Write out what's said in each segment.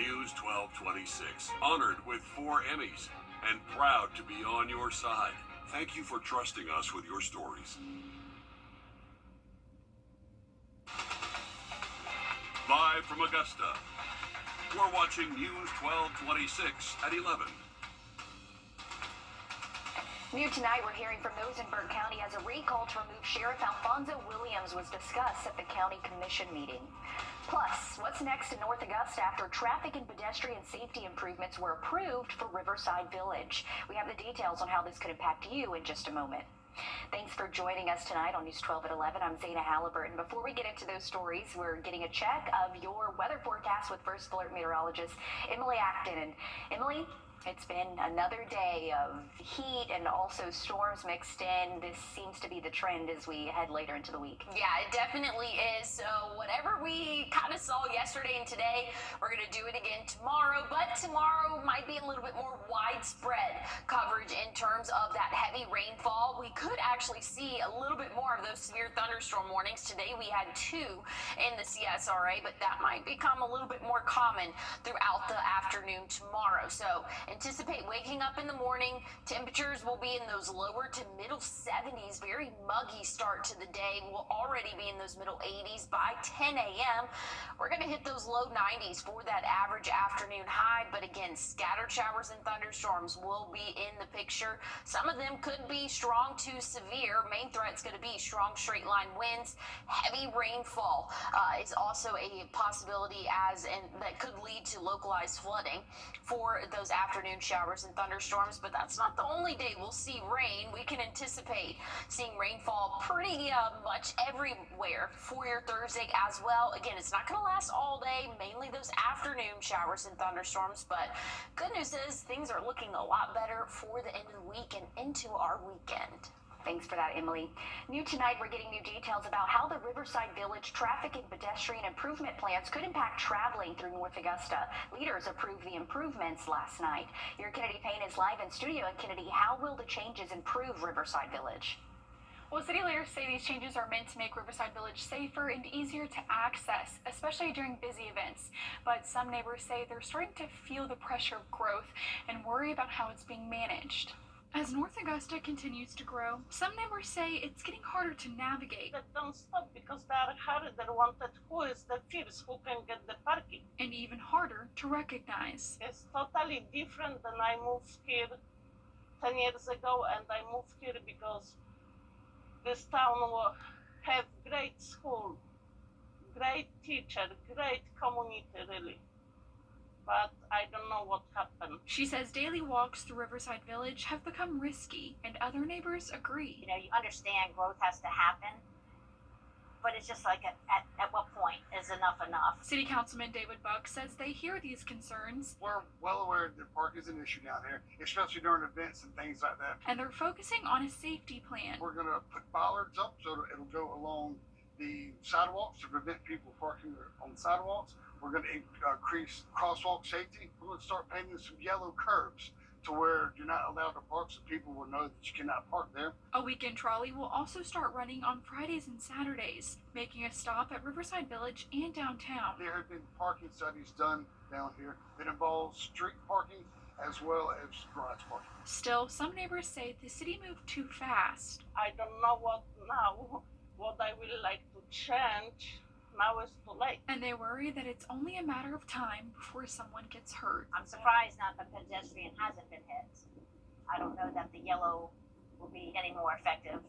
News 1226, honored with 4 Emmys and proud to be on your side. Thank you for trusting us with your stories. Live from Augusta, you're watching News 1226 at 11. New tonight, we're hearing from those in Burke County as a recall to remove Sheriff Alfonso Williams was discussed at the county commission meeting. Plus, what's next in North Augusta after traffic and pedestrian safety improvements were approved for Riverside Village? We have the details on how this could impact you in just a moment. Thanks for joining us tonight on News 12 at 11. I'm Zana Halliburton. Before we get into those stories, we're getting a check of your weather forecast with First Alert meteorologist Emily Acton. And Emily, it's been another day of heat and also storms mixed in. This seems to be the trend as we head later into the week. Yeah, it definitely is. So whatever we kind of saw yesterday and today, we're going to do it again tomorrow. But tomorrow might be a little bit more widespread coverage in terms of that heavy rainfall. We could actually see a little bit more of those severe thunderstorm warnings. Today we had 2 in the CSRA, but that might become a little bit more common throughout the afternoon tomorrow. So anticipate waking up in the morning. Temperatures will be in those lower to middle 70s. Very muggy start to the day. We'll already be in those middle 80s by 10 a.m. We're going to hit those low 90s for that average afternoon high. But again, scattered showers and thunderstorms will be in the picture. Some of them could be strong to severe. Main threat's going to be strong straight line winds. Heavy rainfall is also a possibility that could lead to localized flooding for those afternoon showers and thunderstorms. But that's not the only day we'll see rain. We can anticipate seeing rainfall pretty much everywhere for your Thursday as well. Again, it's not going to last all day, mainly those afternoon showers and thunderstorms. But good news is things are looking a lot better for the end of the week and into our weekend. Thanks for that, Emily. New tonight, we're getting new details about how the Riverside Village traffic and pedestrian improvement plans could impact traveling through North Augusta. Leaders approved the improvements last night. Your Kennedy Payne is live in studio. And Kennedy, how will the changes improve Riverside Village? Well, city leaders say these changes are meant to make Riverside Village safer and easier to access, especially during busy events. But some neighbors say they're starting to feel the pressure of growth and worry about how it's being managed. As North Augusta continues to grow, some neighbors say it's getting harder to navigate. They don't stop because they are hurried. They wanted who is the first who can get the parking. And even harder to recognize. It's totally different than I moved here 10 years ago, and I moved here because this town will have great school, great teacher, great community, really. But I don't know what happened. She says daily walks through Riverside Village have become risky, and other neighbors agree. You know, you understand growth has to happen, but it's just like at what point is enough? City Councilman David Buck says they hear these concerns. We're well aware that park is an issue down here, especially during events and things like that. And they're focusing on a safety plan. We're going to put bollards up so that it'll go along the sidewalks to prevent people parking on the sidewalks. We're going to increase crosswalk safety. We're going to start painting some yellow curbs to where you're not allowed to park, so people will know that you cannot park there. A weekend trolley will also start running on Fridays and Saturdays, making a stop at Riverside Village and downtown. There have been parking studies done down here that involve street parking as well as garage parking. Still, some neighbors say the city moved too fast. I don't know what I will like to change. Now it's too late. And they worry that it's only a matter of time before someone gets hurt. I'm surprised not the pedestrian hasn't been hit. I don't know that the yellow will be any more effective.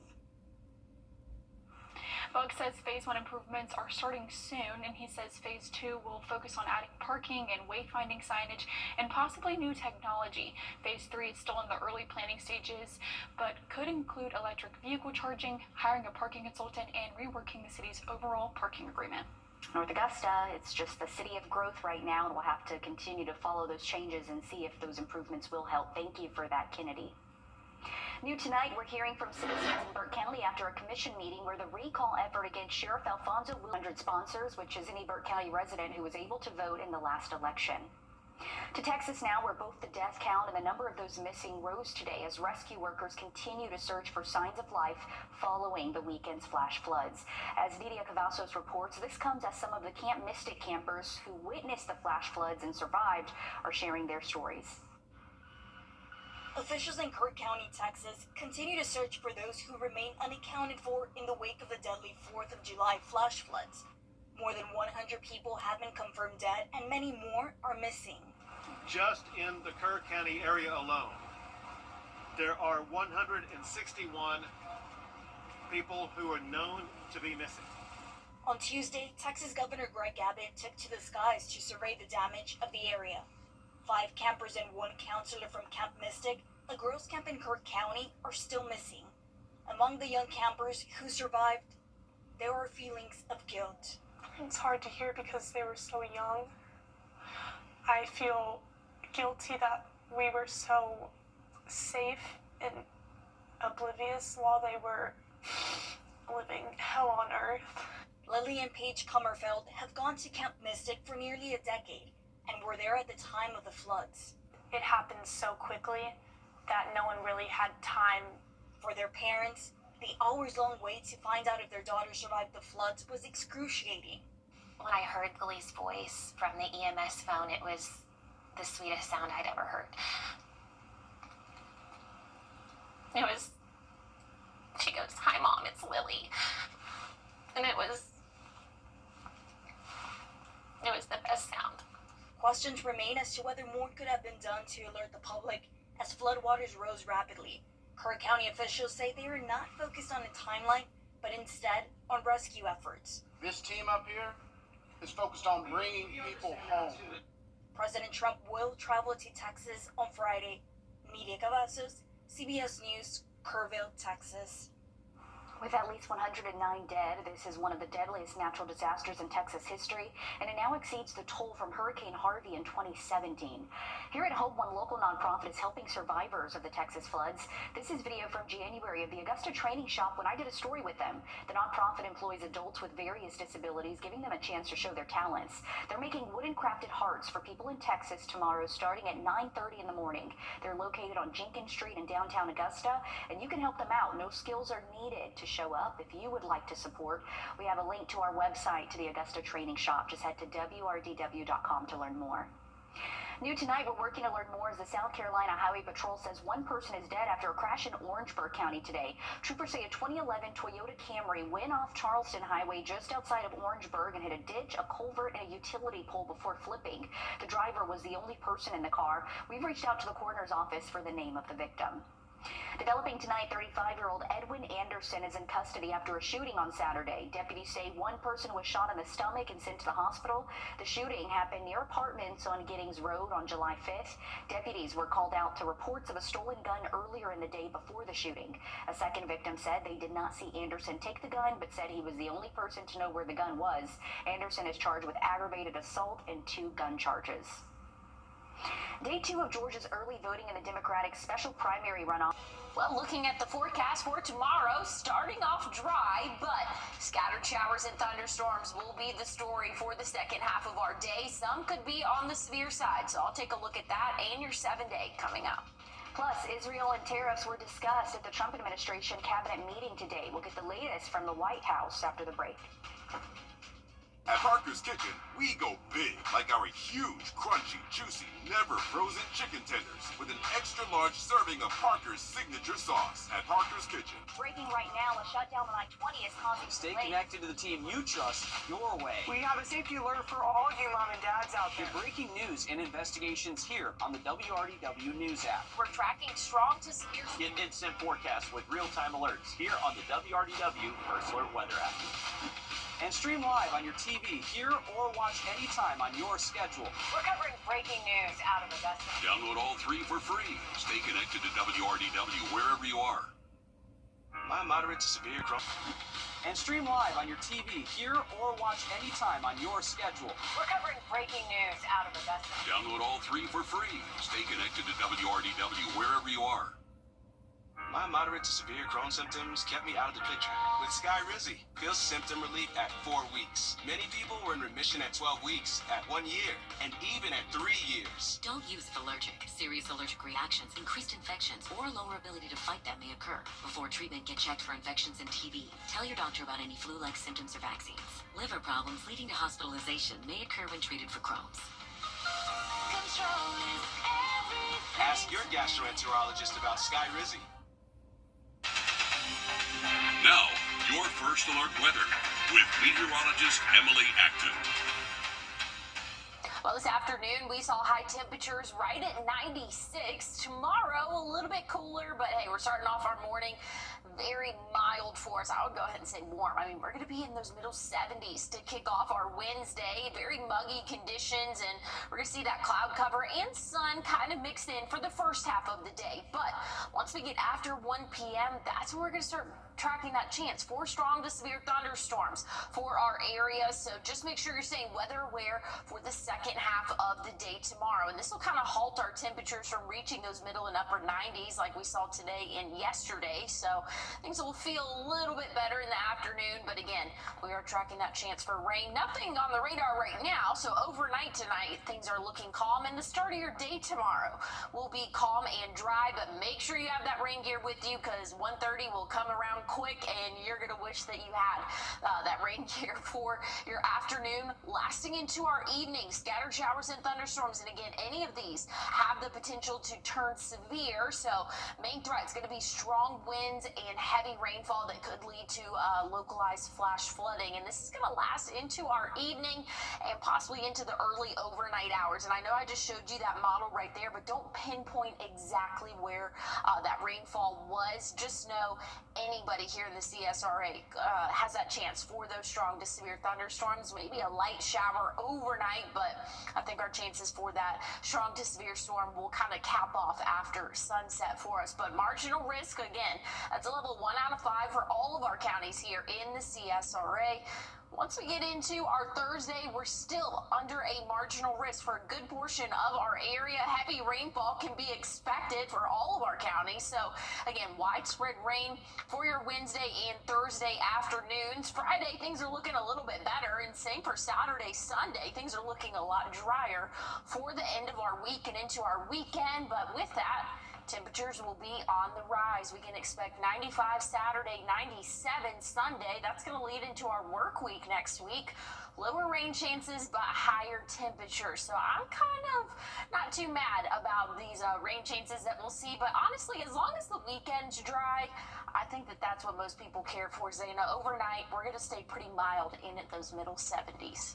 Bug says Phase 1 improvements are starting soon, and he says Phase 2 will focus on adding parking and wayfinding signage and possibly new technology. Phase 3 is still in the early planning stages, but could include electric vehicle charging, hiring a parking consultant, and reworking the city's overall parking agreement. North Augusta, it's just the city of growth right now, and we'll have to continue to follow those changes and see if those improvements will help. Thank you for that, Kennedy. New tonight, we're hearing from citizens in Burke County after a commission meeting where the recall effort against Sheriff Alfonso Williams 100 sponsors, which is any Burke County resident who was able to vote in the last election. To Texas now, where both the death count and the number of those missing rose today as rescue workers continue to search for signs of life following the weekend's flash floods. As Nidia Cavazos reports, this comes as some of the Camp Mystic campers who witnessed the flash floods and survived are sharing their stories. Officials in Kirk County, Texas, continue to search for those who remain unaccounted for in the wake of the deadly 4th of July flash floods. More than 100 people have been confirmed dead and many more are missing. Just in the Kerr County area alone, there are 161 people who are known to be missing. On Tuesday, Texas Governor Greg Abbott took to the skies to survey the damage of the area. 5 campers and 1 counselor from Camp Mystic, a girls' camp in Kirk County, are still missing. Among the young campers who survived, there are feelings of guilt. It's hard to hear because they were so young. I feel guilty that we were so safe and oblivious while they were living hell on earth. Lily and Paige Kummerfeld have gone to Camp Mystic for nearly a decade and were there at the time of the floods. It happened so quickly that no one really had time. For their parents, the hours-long wait to find out if their daughter survived the floods was excruciating. When I heard Lily's voice from the EMS phone, it was the sweetest sound I'd ever heard. She goes, "Hi, Mom, it's Lily." And it was the best sound. Questions remain as to whether more could have been done to alert the public as floodwaters rose rapidly. Kerr County officials say they are not focused on a timeline, but instead on rescue efforts. This team up here is focused on bringing people home. President Trump will travel to Texas on Friday. Nidia Cavazos, CBS News, Kerrville, Texas. With at least 109 dead, this is one of the deadliest natural disasters in Texas history, and it now exceeds the toll from Hurricane Harvey in 2017. Here at home, one local nonprofit is helping survivors of the Texas floods. This is video from January of the Augusta Training Shop when I did a story with them. The nonprofit employs adults with various disabilities, giving them a chance to show their talents. They're making wooden crafted hearts for people in Texas tomorrow starting at 9:30 in the morning. They're located on Jenkins Street in downtown Augusta, and you can help them out. No skills are needed to show up. If you would like to support, we have a link to our website to the Augusta Training Shop. Just head to wrdw.com to learn more. New tonight, we're working to learn more as the South Carolina Highway Patrol says one person is dead after a crash in Orangeburg County today. Troopers say a 2011 Toyota Camry went off Charleston Highway just outside of Orangeburg and hit a ditch, a culvert, and a utility pole before flipping. The driver was the only person in the car. We've reached out to the coroner's office for the name of the victim. Developing tonight, 35-year-old Edwin Anderson is in custody after a shooting on Saturday. Deputies say one person was shot in the stomach and sent to the hospital. The shooting happened near apartments on Giddings Road on July 5th. Deputies were called out to reports of a stolen gun earlier in the day before the shooting. A second victim said they did not see Anderson take the gun, but said he was the only person to know where the gun was. Anderson is charged with aggravated assault and 2 gun charges. Day 2 of Georgia's early voting in the Democratic special primary runoff. Well, looking at the forecast for tomorrow, starting off dry, but scattered showers and thunderstorms will be the story for the second half of our day. Some could be on the severe side, so I'll take a look at that and your 7-day coming up. Plus, Israel and tariffs were discussed at the Trump administration cabinet meeting today. We'll get the latest from the White House after the break. At Parker's Kitchen, we go big, like our huge, crunchy, juicy, never frozen chicken tenders with an extra large serving of Parker's signature sauce. At Parker's Kitchen. Breaking right now, a shutdown on I-20 is causing Stay delays. connected to the team you trust your way. We have a safety alert for all you mom and dads out there. Get breaking news and investigations here on the WRDW News app. We're tracking strong to severe. Get instant forecasts with real-time alerts here on the WRDW First Alert Weather app. And stream live on your TV, here or watch anytime on your schedule. We're covering breaking news out of Augusta. Download all 3 for free. Stay connected to WRDW wherever you are. My moderate to severe crop. And stream live on your TV, here or watch anytime on your schedule. We're covering breaking news out of Augusta. Download all 3 for free. Stay connected to WRDW wherever you are. My moderate to severe Crohn's symptoms kept me out of the picture. With Skyrizi, feel symptom relief at 4 weeks. Many people were in remission at 12 weeks, at 1 year, and even at 3 years. Don't use if allergic. Serious allergic reactions, increased infections, or lower ability to fight them may occur. Before treatment, get checked for infections and TB. Tell your doctor about any flu-like symptoms or vaccines. Liver problems leading to hospitalization may occur when treated for Crohn's. Ask your gastroenterologist about Skyrizi. Now, your first alert weather with meteorologist Emily Acton. Well, this afternoon we saw high temperatures right at 96. Tomorrow a little bit cooler, but hey, we're starting off our morning very mild for us. I would go ahead and say warm. I mean, we're going to be in those middle 70s to kick off our Wednesday. Very muggy conditions, and we're going to see that cloud cover and sun kind of mixed in for the first half of the day. But once we get after 1 p.m., that's when we're going to start tracking that chance for strong to severe thunderstorms for our area. So just make sure you're staying weather aware for the second half of the day tomorrow. And this will kind of halt our temperatures from reaching those middle and upper 90s like we saw today and yesterday. So things will feel a little bit better in the afternoon. But again, we are tracking that chance for rain. Nothing on the radar right now. So overnight tonight, things are looking calm. And the start of your day tomorrow will be calm and dry. But make sure you have that rain gear with you, because 1:30 will come around quick and you're going to wish that you had that rain gear for your afternoon, lasting into our evening. Scattered showers and thunderstorms. And again, any of these have the potential to turn severe. So main threat is going to be strong winds and heavy rainfall that could lead to localized flash flooding. And this is going to last into our evening and possibly into the early overnight hours. And I know I just showed you that model right there, but don't pinpoint exactly where that rainfall was. Just know anybody here in the CSRA has that chance for those strong to severe thunderstorms. Maybe a light shower overnight, but I think our chances for that strong to severe storm will kind of cap off after sunset for us. But marginal risk, again, that's a level 1 out of 5 for all of our counties here in the CSRA. Once we get into our Thursday, we're still under a marginal risk for a good portion of our area. Heavy rainfall can be expected for all of our counties. So again, widespread rain for your Wednesday and Thursday afternoons. Friday, things are looking a little bit better, and same for Saturday, Sunday. Things are looking a lot drier for the end of our week and into our weekend. But with that, temperatures will be on the rise. We can expect 95 Saturday, 97 Sunday. That's going to lead into our work week next week. Lower rain chances, but higher temperatures. So I'm kind of not too mad about these rain chances that we'll see. But honestly, as long as the weekend's dry, I think that that's what most people care for. Zayna, overnight, we're going to stay pretty mild in at those middle 70s.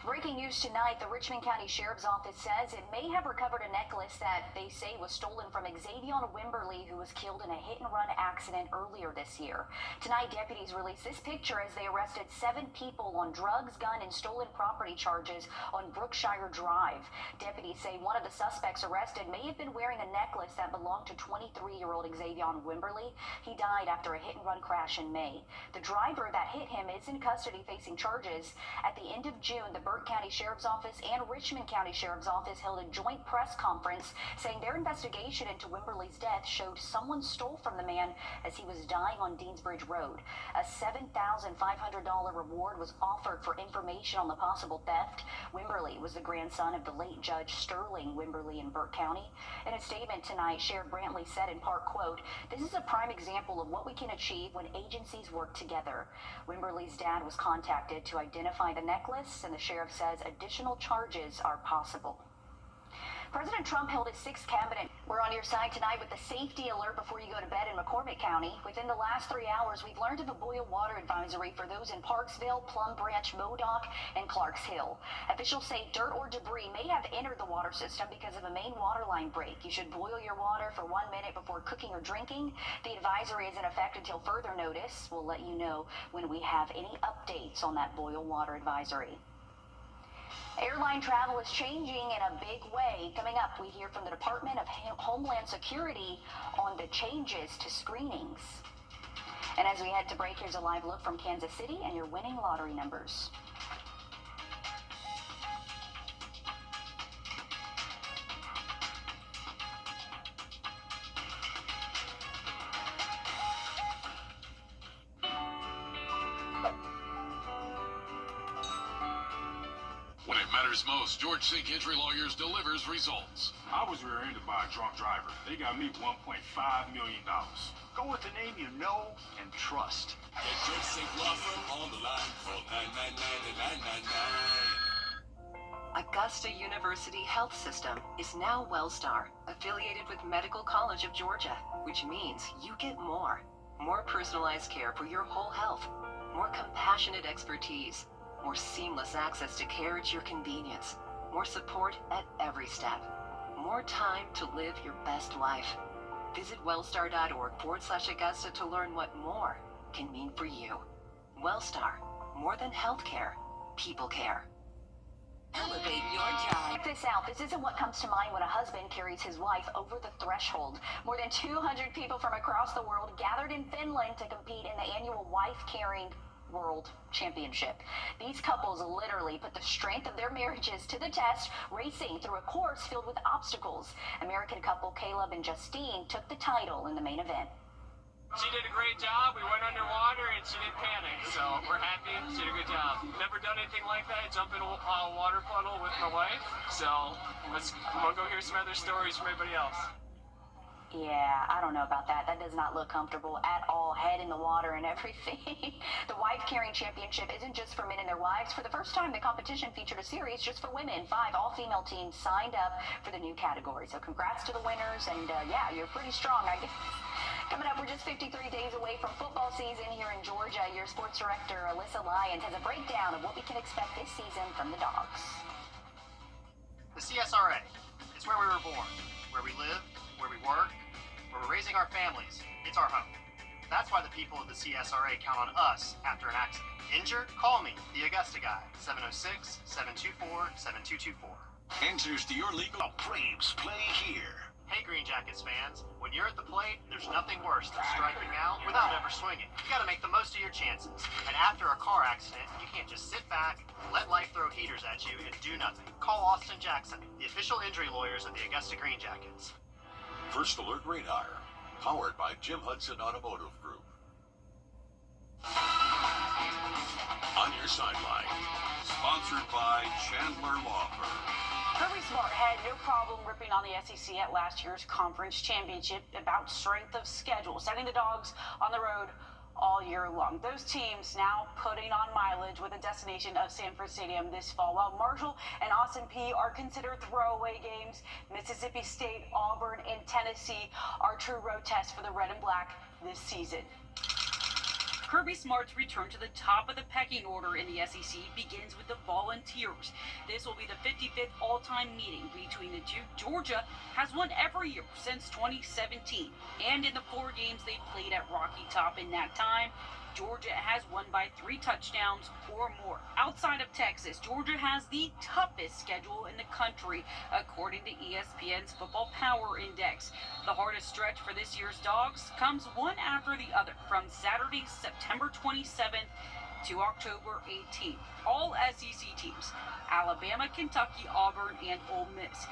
Breaking news tonight, the Richmond County Sheriff's Office says it may have recovered a necklace that they say was stolen from Xavion Wimberly, who was killed in a hit-and-run accident earlier this year. Tonight, deputies released this picture as they arrested 7 people on drugs, gun, and stolen property charges on Brookshire Drive. Deputies say one of the suspects arrested may have been wearing a necklace that belonged to 23-year-old Xavion Wimberly. He died after a hit-and-run crash in May. The driver that hit him is in custody facing charges. At the end of June, the County Sheriff's Office and Richmond County Sheriff's Office held a joint press conference saying their investigation into Wimberly's death showed someone stole from the man as he was dying on Deansbridge Road. A $7,500 reward was offered for information on the possible theft. Wimberly was the grandson of the late Judge Sterling Wimberly in Burke County. In a statement tonight, Sheriff Brantley said in part, quote, "This is a prime example of what we can achieve when agencies work together." Wimberly's dad was contacted to identify the necklace, and the sheriff says additional charges are possible. President Trump held his 6th cabinet. We're on your side tonight with the safety alert before you go to bed in McCormick County. Within the last 3 hours, we've learned of a boil water advisory for those in Parksville, Plum Branch, Modoc, and Clarks Hill. Officials say dirt or debris may have entered the water system because of a main water line break. You should boil your water for 1 minute before cooking or drinking. The advisory is in effect until further notice. We'll let you know when we have any updates on that boil water advisory. Airline travel is changing in a big way. Coming up, we hear from the Department of Homeland Security on the changes to screenings. And as we head to break, here's a live look from Kansas City and your winning lottery numbers. matters most, George Sink Injury Lawyers delivers results. I was rear-ended by a drunk driver. They got me $1.5 million. Go with the name you know and trust. Get George Sink Law Firm on the line. Call 999-999. Augusta University Health System is now Wellstar, affiliated with Medical College of Georgia, which means you get more. More personalized care for your whole health, more compassionate expertise, more seamless access to care at your convenience, more support at every step, more time to live your best life. Visit wellstar.org/Augusta to learn what more can mean for you. Wellstar, more than healthcare, people care. Elevate your drive. Check this out. This isn't what comes to mind when a husband carries his wife over the threshold. More than 200 people from across the world gathered in Finland to compete in the annual wife-carrying World Championship. These couples literally put the strength of their marriages to the test, racing through a course filled with obstacles. American couple Caleb and Justine took the title in the main event. She did a great job. We went underwater and she didn't panic, so we're happy. She did a good job. Never done anything like that. Jump in a water puddle with my wife. So we'll go hear some other stories from everybody else. Yeah, I don't know about that. That does not look comfortable at all. Head in the water and everything. The wife-carrying championship isn't just for men and their wives. For the first time, the competition featured a series just for women. 5 all-female teams signed up for the new category. So congrats to the winners. And yeah, you're pretty strong, I guess. Coming up, we're just 53 days away from football season here in Georgia. Your sports director, Alyssa Lyons, has a breakdown of what we can expect this season from the Dogs. The CSRA. It's where we were born, where we live, where we work, where we're raising our families. It's our home. That's why the people of the CSRA count on us after an accident. Injured? Call me, the Augusta guy, 706-724-7224. Answers to your legal claims play here. Hey Green Jackets fans, when you're at the plate, there's nothing worse than striking out without ever swinging. You gotta make the most of your chances. And after a car accident, you can't just sit back, let life throw heaters at you, and do nothing. Call Austin Jackson, the official injury lawyers of the Augusta Green Jackets. First Alert Radar, powered by Jim Hudson Automotive Group. On your sideline, sponsored by Chandler Law Firm. Kirby Smart had no problem ripping on the SEC at last year's conference championship about strength of schedule, sending the Dogs on the road all year long. Those teams now putting on mileage with a destination of Sanford Stadium this fall, while Marshall and Austin Peay are considered throwaway games. Mississippi State, Auburn, and Tennessee are true road tests for the Red and Black this season. Kirby Smart's return to the top of the pecking order in the SEC begins with the Volunteers. This will be the 55th all-time meeting between the two. Georgia has won every year since 2017, and in the 4 games they played at Rocky Top in that time, Georgia has won by 3 touchdowns or more. Outside of Texas, Georgia has the toughest schedule in the country, according to ESPN's Football Power Index. The hardest stretch for this year's Dogs comes one after the other, from Saturday, September 27th to October 18th. All SEC teams: Alabama, Kentucky, Auburn, and Ole Miss.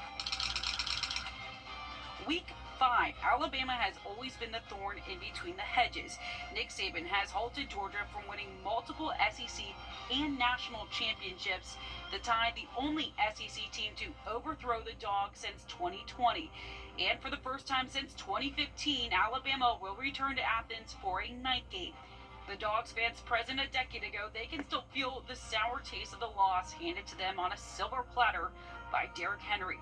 Week 5, Alabama has always been the thorn in between the hedges. Nick Saban has halted Georgia from winning multiple SEC and national championships, the tie the only SEC team to overthrow the Dogs since 2020. And for the first time since 2015, Alabama will return to Athens for a night game. The Dogs fans present a decade ago, they can still feel the sour taste of the loss handed to them on a silver platter by Derrick Henry.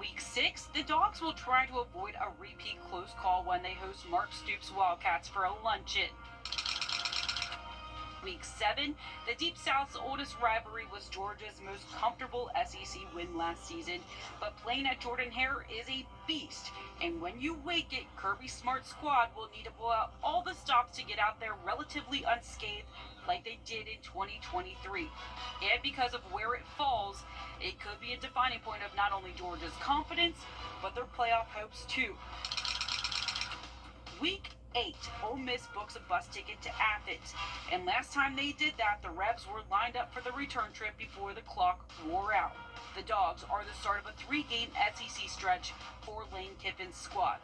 Week 6, the Dogs will try to avoid a repeat close call when they host Mark Stoops' Wildcats for a luncheon. Week 7, the Deep South's oldest rivalry was Georgia's most comfortable SEC win last season, but playing at Jordan-Hare is a beast, and when you wake it, Kirby Smart's squad will need to pull out all the stops to get out there relatively unscathed like they did in 2023. And because of where it falls, it could be a defining point of not only Georgia's confidence, but their playoff hopes too. Week 8, Ole Miss books a bus ticket to Athens, and last time they did that, the Rebs were lined up for the return trip before the clock wore out. The Dogs are the start of a 3-game SEC stretch for Lane Kiffin's squad.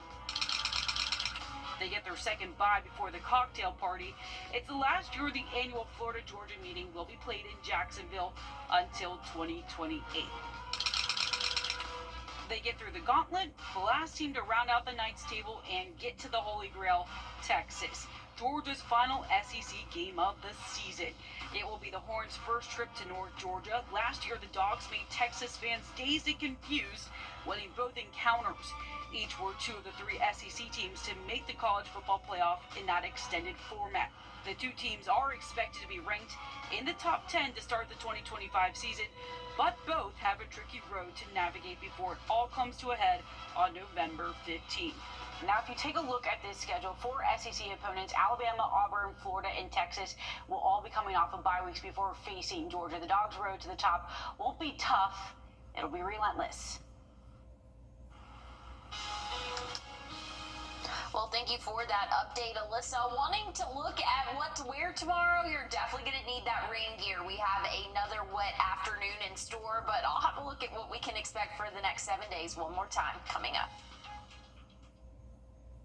They get their second bye before the cocktail party. It's the last year the annual Florida-Georgia meeting will be played in Jacksonville until 2028. They get through the gauntlet, the last team to round out the night's table and get to the Holy Grail, Texas, Georgia's final SEC game of the season. It will be the Horns' first trip to North Georgia. Last year, the Dogs made Texas fans dazed and confused, winning both encounters. Each were two of the three SEC teams to make the college football playoff in that extended format. The two teams are expected to be ranked in the top 10 to start the 2025 season, but both have a tricky road to navigate before it all comes to a head on November 15th. Now, if you take a look at this schedule, 4 SEC opponents, Alabama, Auburn, Florida, and Texas, will all be coming off of bye weeks before facing Georgia. The Dogs' road to the top won't be tough. It'll be relentless. Well, thank you for that update, Alyssa. Wanting to look at what to wear tomorrow, you're definitely going to need that rain gear. We have another wet afternoon in store, but I'll have a look at what we can expect for the next 7 days one more time coming up.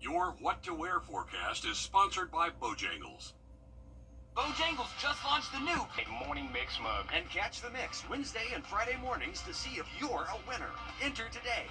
Your What to Wear forecast is sponsored by Bojangles. Bojangles just launched the new Morning Mix mug. And catch the mix Wednesday and Friday mornings to see if you're a winner. Enter today.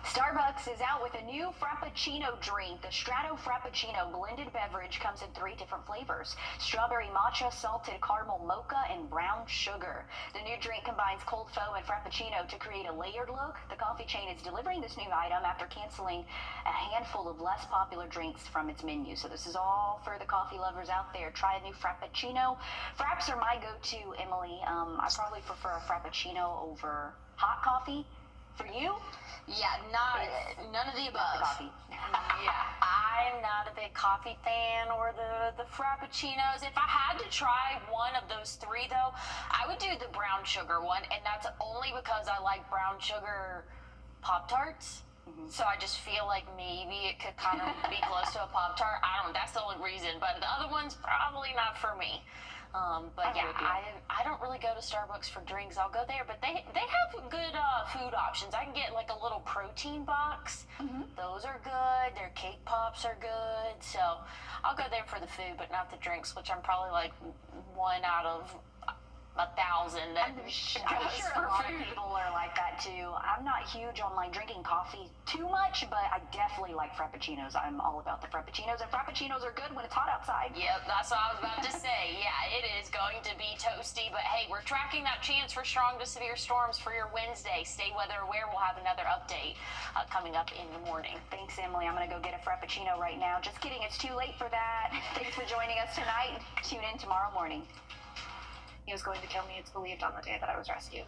Starbucks is out with a new Frappuccino drink. The Strato Frappuccino blended beverage comes in 3 different flavors: strawberry matcha, salted caramel mocha, and brown sugar. The new drink combines cold foam and Frappuccino to create a layered look. The coffee chain is delivering this new item after canceling a handful of less popular drinks from its menu. So this is all for the coffee lovers out there. Try a new Frappuccino. Fraps are my go-to, Emily. I probably prefer a Frappuccino over hot coffee. For you? Yeah, none of the above. Coffee. Yeah, I'm not a big coffee fan or the Frappuccinos. If I had to try one of those 3, though, I would do the brown sugar one, and that's only because I like brown sugar Pop-Tarts. So I just feel like maybe it could kind of be close to a Pop-Tart. I don't know, that's the only reason, but the other one's probably not for me. But yeah, I don't really go to Starbucks for drinks. I'll go there, but they have good food options. I can get like a little protein box. Those are good. Their cake pops are good. So I'll go there for the food, but not the drinks, which I'm probably like 1 out of 1,000 that I'm sure a lot of people are like that too. I'm not huge on like drinking coffee too much, but I definitely like Frappuccinos. I'm all about the Frappuccinos, and Frappuccinos are good when it's hot outside. Yep, that's what I was about to say. Yeah, it is going to be toasty, but hey, we're tracking that chance for strong to severe storms for your Wednesday. Stay weather aware. We'll have another update coming up in the morning. Thanks, Emily. I'm going to go get a Frappuccino right now. Just kidding, it's too late for that. Thanks for joining us tonight. Tune in tomorrow morning. He was going to kill me, it's believed, on the day that I was rescued.